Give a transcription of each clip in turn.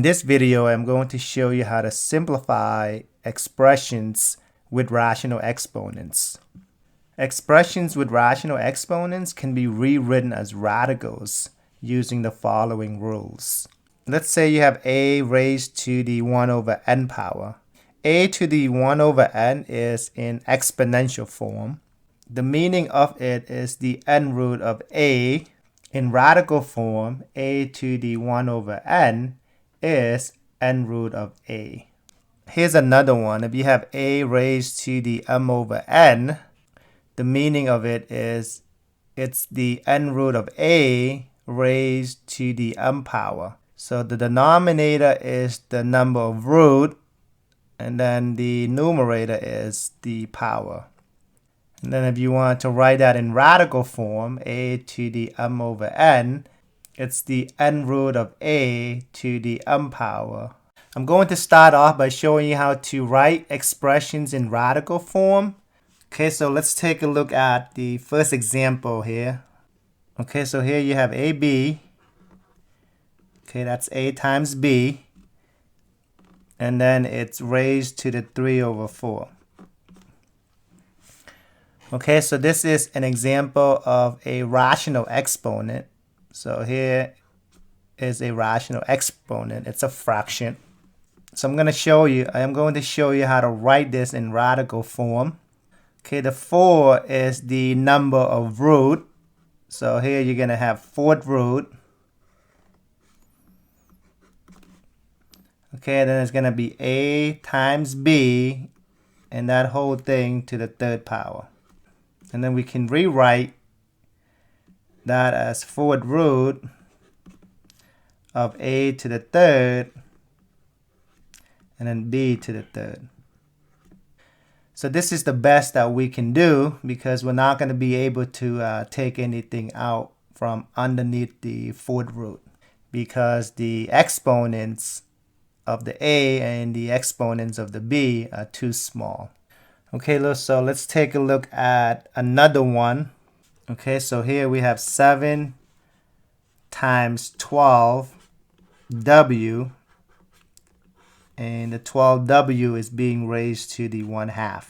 In this video, I'm going to show you how to simplify expressions with rational exponents. Expressions with rational exponents can be rewritten as radicals using the following rules. Let's say you have a raised to the 1 over n power. A to the 1 over n is in exponential form. The meaning of it is the n root of a. In radical form, a to the 1 over n is n root of a. Here's another one. If you have a raised to the m over n, the meaning of it is it's the n root of a raised to the m power. So the denominator is the number of root, and then the numerator is the power. And then if you want to write that in radical form, a to the m over n, it's the n root of a to the m power. I'm going to start off by showing you how to write expressions in radical form. Okay, so let's take a look at the first example here. Okay, so here you have AB. Okay, that's a times b. And then it's raised to the 3 over 4. Okay, so this is an example of a rational exponent. So here is a rational exponent. It's a fraction. So I am going to show you how to write this in radical form. Okay, the 4 is the number of root. So here you're going to have fourth root. Okay, then it's going to be a times b, and that whole thing to the third power. And then we can rewrite that as fourth root of a to the third, and then b to the third. So this is the best that we can do, because we're not going to be able to take anything out from underneath the fourth root, because the exponents of the a and the exponents of the b are too small. Okay, so let's take a look at another one. Okay, so here we have 7 times 12w, and the 12w is being raised to the 1/2.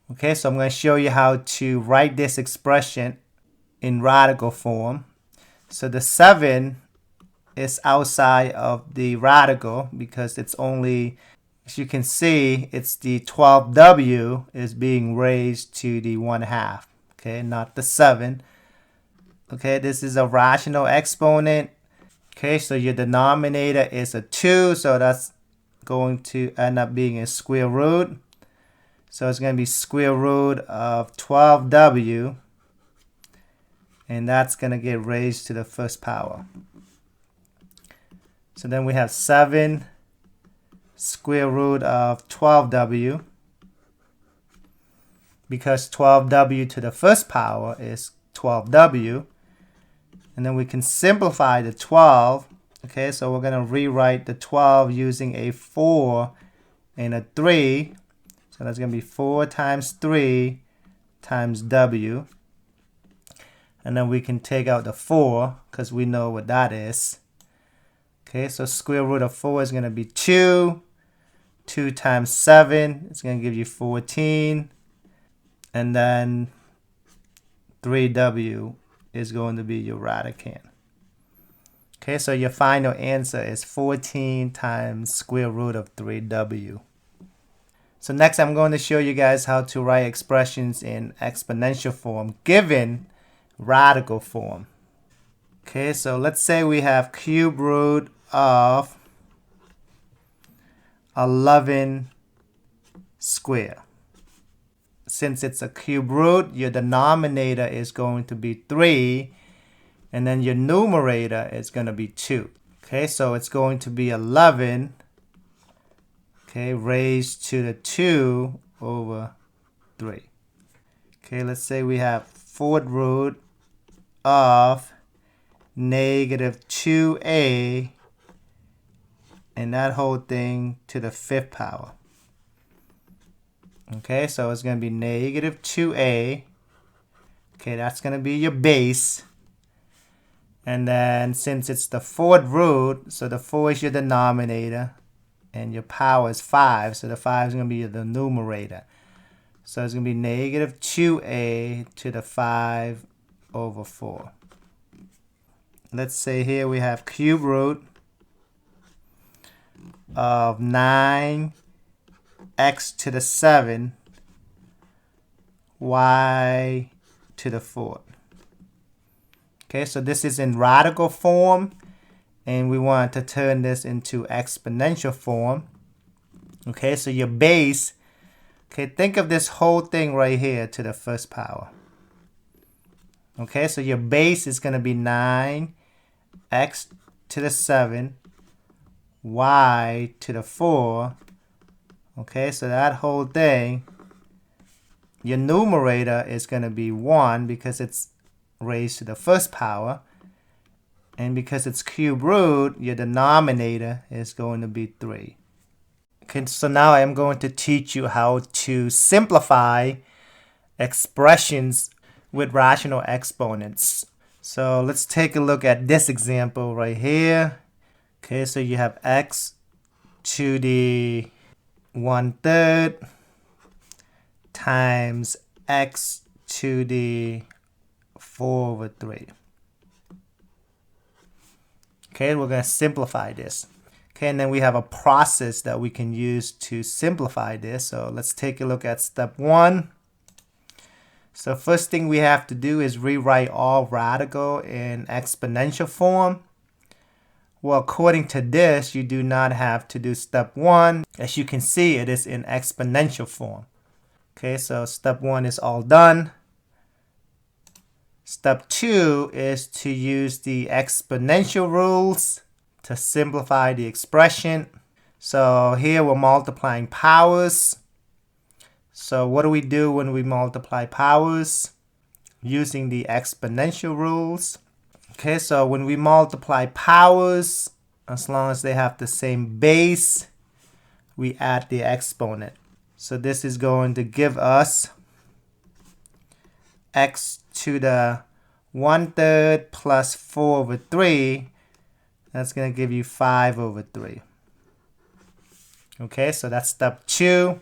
Okay, so I'm going to show you how to write this expression in radical form. So the 7 is outside of the radical because it's only, as you can see, it's the 12w is being raised to the 1/2. Okay, not the 7. Okay, this is a rational exponent. Okay, so your denominator is a 2, so that's going to end up being a square root. So it's going to be square root of 12w, and that's going to get raised to the first power. So then we have 7 square root of 12w, because 12w to the first power is 12w. And then we can simplify the 12. Okay, so we're going to rewrite the 12 using a 4 and a 3. So that's going to be 4 times 3 times w. And then we can take out the 4 because we know what that is. Okay, so square root of 4 is going to be 2. 2 times 7 is going to give you 14. And then 3w is going to be your radicand. Okay, so your final answer is 14 times square root of 3w. So next I'm going to show you guys how to write expressions in exponential form given radical form. Okay, so let's say we have cube root of 11 square. Since it's a cube root, your denominator is going to be 3, and then your numerator is going to be 2. Okay, so it's going to be 11, okay, raised to the 2 over 3. Okay, let's say we have fourth root of negative 2a, and that whole thing to the 5th power. Okay, so it's going to be negative 2a. Okay, that's going to be your base. And then since it's the fourth root, so the 4 is your denominator and your power is 5, so the 5 is going to be the numerator. So it's going to be negative 2a to the 5 over 4. Let's say here we have cube root of 9x to the 7 y to the 4th. Okay, so this is in radical form, and we want to turn this into exponential form. Okay, so your base, okay, think of this whole thing right here to the first power. Okay, so your base is going to be 9x to the 7 y to the 4. Okay, so that whole thing, your numerator is going to be 1 because it's raised to the first power, and because it's cube root, your denominator is going to be 3. Okay, so now I'm going to teach you how to simplify expressions with rational exponents. So let's take a look at this example right here. Okay, so you have x to the 1/3 times x to the 4/3. Okay, we're going to simplify this. Okay, and then we have a process that we can use to simplify this. So let's take a look at step 1. So first thing we have to do is rewrite all radical in exponential form. Well, according to this, you do not have to do step 1. As you can see, it is in exponential form. Okay, so step 1 is all done. Step 2 is to use the exponential rules to simplify the expression. So here we're multiplying powers. So what do we do when we multiply powers? Using the exponential rules. Okay, so when we multiply powers, as long as they have the same base, we add the exponent. So this is going to give us x to the 1/3 plus 4/3. That's going to give you 5/3. Okay, so that's step 2.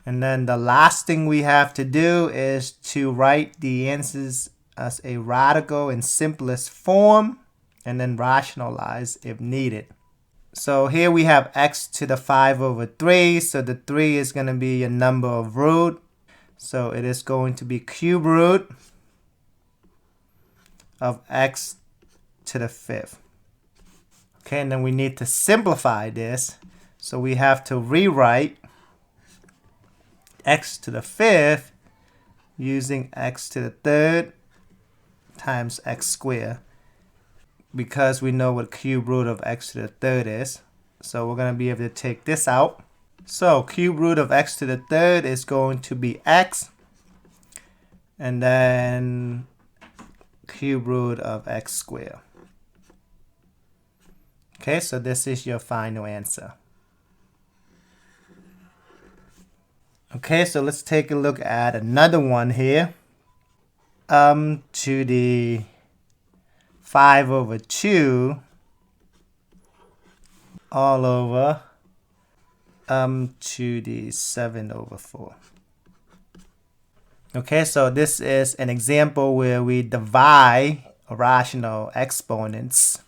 And then the last thing we have to do is to write the answers as a radical in simplest form and then rationalize if needed. So here we have x to the 5/3. So the 3 is going to be a number of root. So it is going to be cube root of x to the 5th. Okay, and then we need to simplify this. So we have to rewrite x to the 5th using x to the 3rd times x squared, because we know what cube root of x to the 3rd is. So we're going to be able to take this out. So cube root of x to the 3rd is going to be x, and then cube root of x squared. Okay, so this is your final answer. Okay, so let's take a look at another one here. To the 5/2 all over to the 7/4. Okay, so this is an example where we divide rational exponents.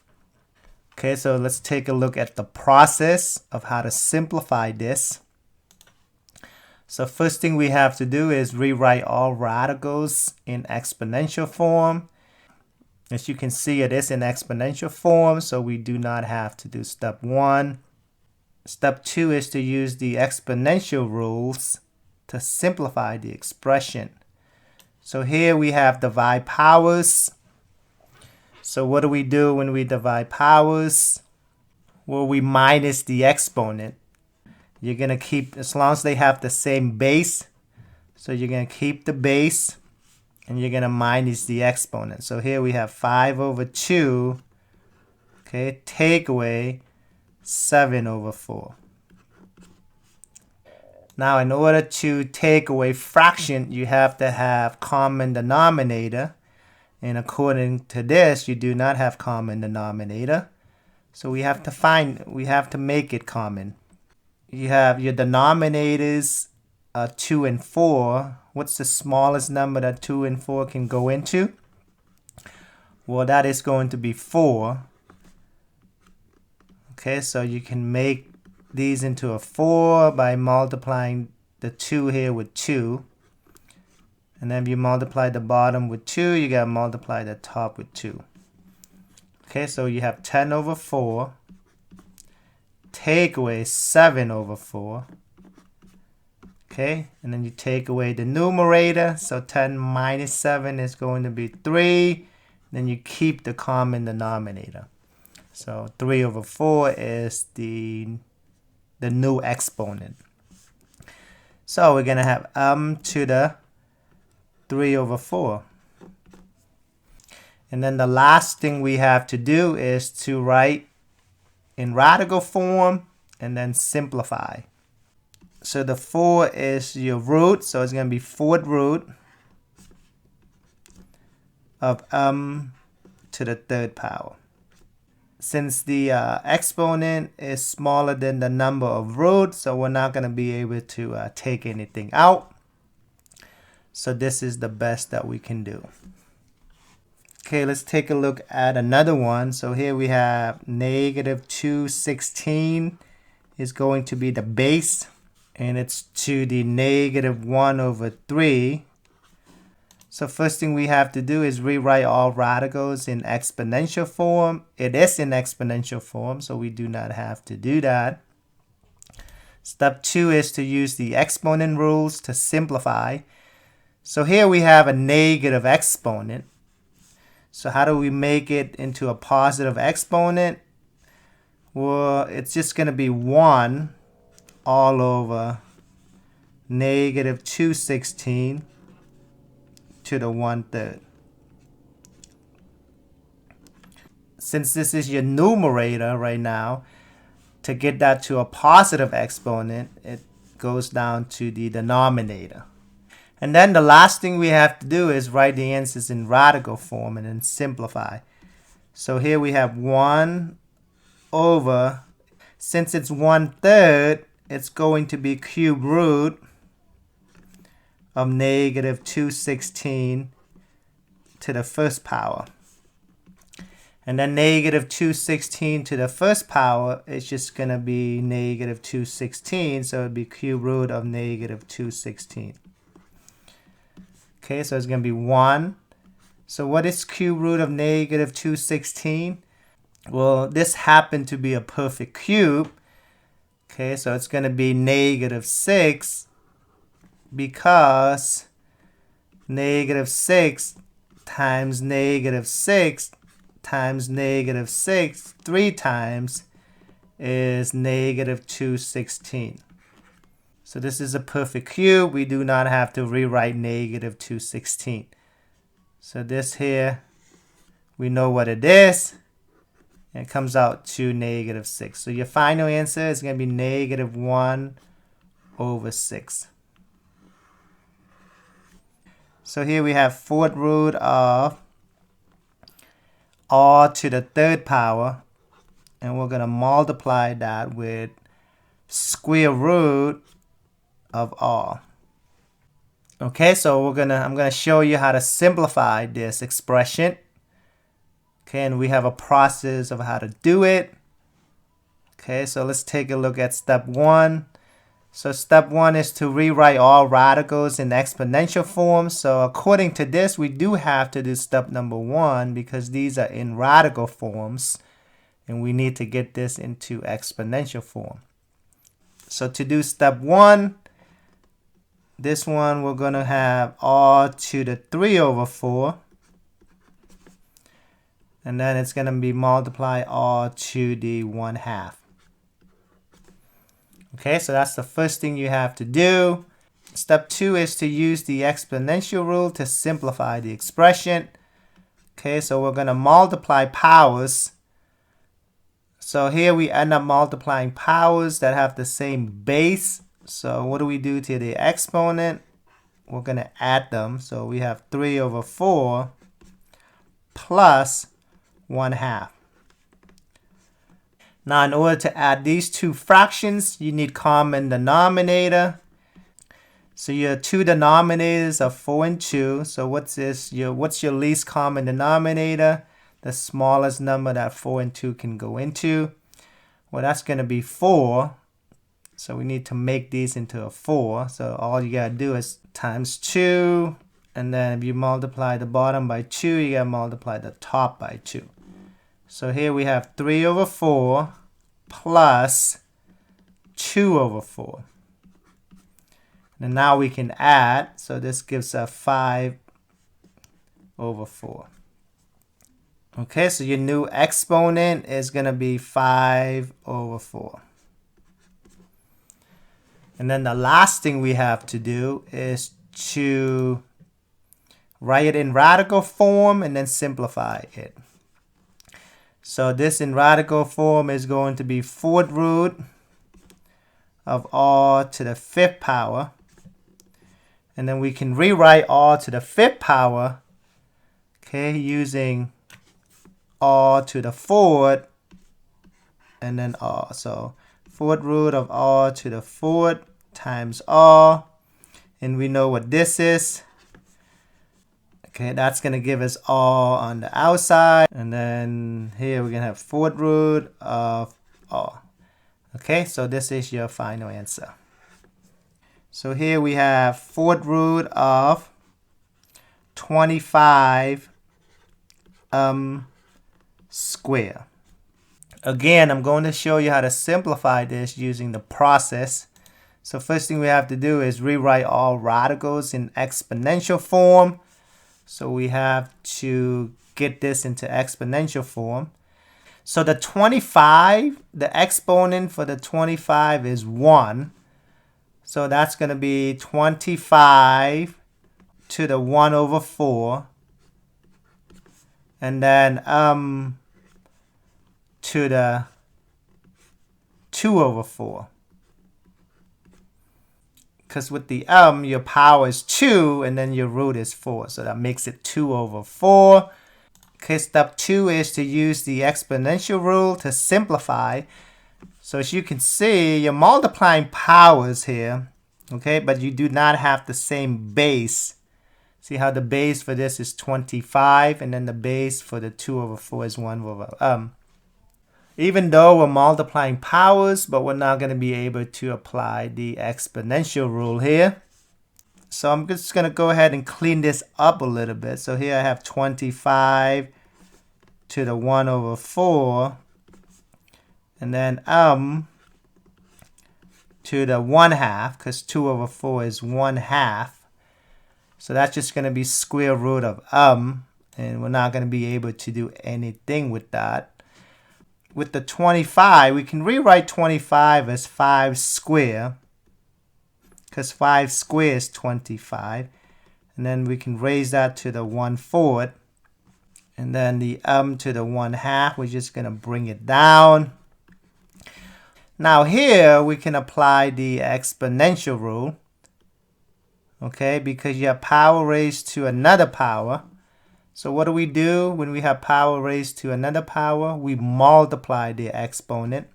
Okay, so let's take a look at the process of how to simplify this. So first thing we have to do is rewrite all radicals in exponential form. As you can see, it is in exponential form, so we do not have to do step 1. Step 2 is to use the exponential rules to simplify the expression. So here we have divide powers. So what do we do when we divide powers? Well, we minus the exponent. You're going to keep, as long as they have the same base, so you're going to keep the base and you're going to minus the exponent. So here we have 5/2, okay, take away 7/4. Now in order to take away fraction, you have to have common denominator. And according to this, you do not have common denominator. So we have to make it common. You have your denominators 2 and 4. What's the smallest number that 2 and 4 can go into? Well, that is going to be 4. Okay, so you can make these into a 4 by multiplying the 2 here with 2. And then if you multiply the bottom with 2, you got to multiply the top with 2. Okay, so you have 10 over 4. Take away 7 over 4. Okay, and then you take away the numerator. So 10 minus 7 is going to be 3. Then you keep the common denominator. So 3 over 4 is the new exponent. So we're going to have to the 3 over 4. And then the last thing we have to do is to write in radical form and then simplify. So the 4 is your root, so it's going to be 4th root of to the 3rd power. Since the exponent is smaller than the number of roots, so we're not going to be able to take anything out. So this is the best that we can do. Okay, let's take a look at another one. So here we have negative 216 is going to be the base, and it's to the negative 1 over 3. So first thing we have to do is rewrite all radicals in exponential form. It is in exponential form, so we do not have to do that. Step 2 is to use the exponent rules to simplify. So here we have a negative exponent. So how do we make it into a positive exponent? Well, it's just going to be 1 all over negative 216 to the 1/3. Since this is your numerator right now, to get that to a positive exponent, it goes down to the denominator. And then the last thing we have to do is write the answers in radical form and then simplify. So here we have 1 over, since it's 1/3, it's going to be cube root of negative 216 to the 1st power. And then negative 216 to the 1st power is just going to be negative 216, so it would be cube root of negative 216. Okay, so it's going to be 1. So what is cube root of negative 216? Well, this happened to be a perfect cube. Okay, so it's going to be negative 6 because negative 6 times negative 6 times negative 6 3 times is negative 216. So this is a perfect cube. We do not have to rewrite negative 216. So this here, we know what it is. It comes out to negative 6. So your final answer is going to be negative 1 over 6. So here we have 4th root of r to the 3rd power. And we're going to multiply that with square root of r. Okay, so I'm gonna show you how to simplify this expression. Okay, and we have a process of how to do it. Okay, so let's take a look at step 1. So step 1 is to rewrite all radicals in exponential form. So according to this, we do have to do step number 1 because these are in radical forms, and we need to get this into exponential form. So to do step 1, this one we're going to have r to the 3 over 4. And then it's going to be multiply r to the 1/2. Okay, so that's the first thing you have to do. Step 2 is to use the exponential rule to simplify the expression. Okay, so we're going to multiply powers. So here we end up multiplying powers that have the same base. So what do we do to the exponent? We're going to add them. So we have 3 over 4 plus 1/2. Now, in order to add these two fractions, you need common denominator. So your two denominators are 4 and 2. So what's your least common denominator? The smallest number that 4 and 2 can go into. Well, that's going to be 4. So we need to make these into a 4. So all you got to do is times 2. And then if you multiply the bottom by 2, you got to multiply the top by 2. So here we have 3 over 4 plus 2 over 4. And now we can add. So this gives us 5 over 4. Okay, so your new exponent is going to be 5 over 4. And then the last thing we have to do is to write it in radical form and then simplify it. So this in radical form is going to be 4th root of r to the 5th power. And then we can rewrite r to the 5th power, okay, using r to the 4th and then r. So 4th root of r to the 4th times r. And we know what this is. Okay, that's going to give us r on the outside. And then here we're going to have 4th root of r. Okay, so this is your final answer. So here we have 4th root of 25 square. Again, I'm going to show you how to simplify this using the process. So first thing we have to do is rewrite all radicals in exponential form. So we have to get this into exponential form. So the 25, the exponent for the 25 is 1. So that's going to be 25 to the 1 over 4. And then to the 2 over 4. Because with the your power is 2 and then your root is 4. So that makes it 2 over 4. Okay, step 2 is to use the exponential rule to simplify. So as you can see, you're multiplying powers here. Okay, but you do not have the same base. See how the base for this is 25 and then the base for the 2 over 4 is 1 over Even though we're multiplying powers, but we're not going to be able to apply the exponential rule here. So I'm just going to go ahead and clean this up a little bit. So here I have 25 to the 1 over 4. And then to the 1/2, because 2 over 4 is 1/2. So that's just going to be square root of and we're not going to be able to do anything with that. With the 25, we can rewrite 25 as 5 square, because 5 square is 25. And then we can raise that to the 1/4. And then the to the 1/2, we're just going to bring it down. Now here, we can apply the exponential rule. Okay, because you have power raised to another power. So what do we do when we have power raised to another power? We multiply the exponent.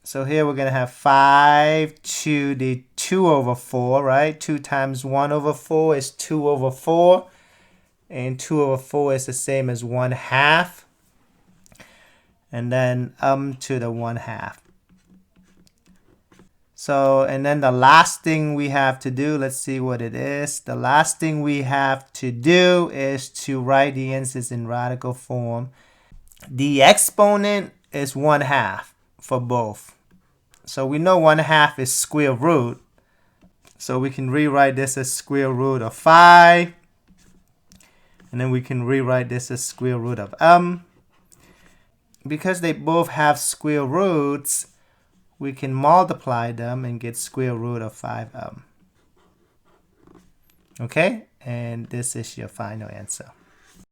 So here we're going to have 5 to the 2 over 4, right? 2 times 1 over 4 is 2 over 4. And 2 over 4 is the same as 1/2. And then to the 1/2. So, and then the last thing we have to do, let's see what it is. The last thing we have to do is to write the answers in radical form. The exponent is 1/2 for both. So we know 1/2 is square root. So we can rewrite this as square root of 5. And then we can rewrite this as square root of Because they both have square roots, we can multiply them and get square root of 5 Okay, and this is your final answer.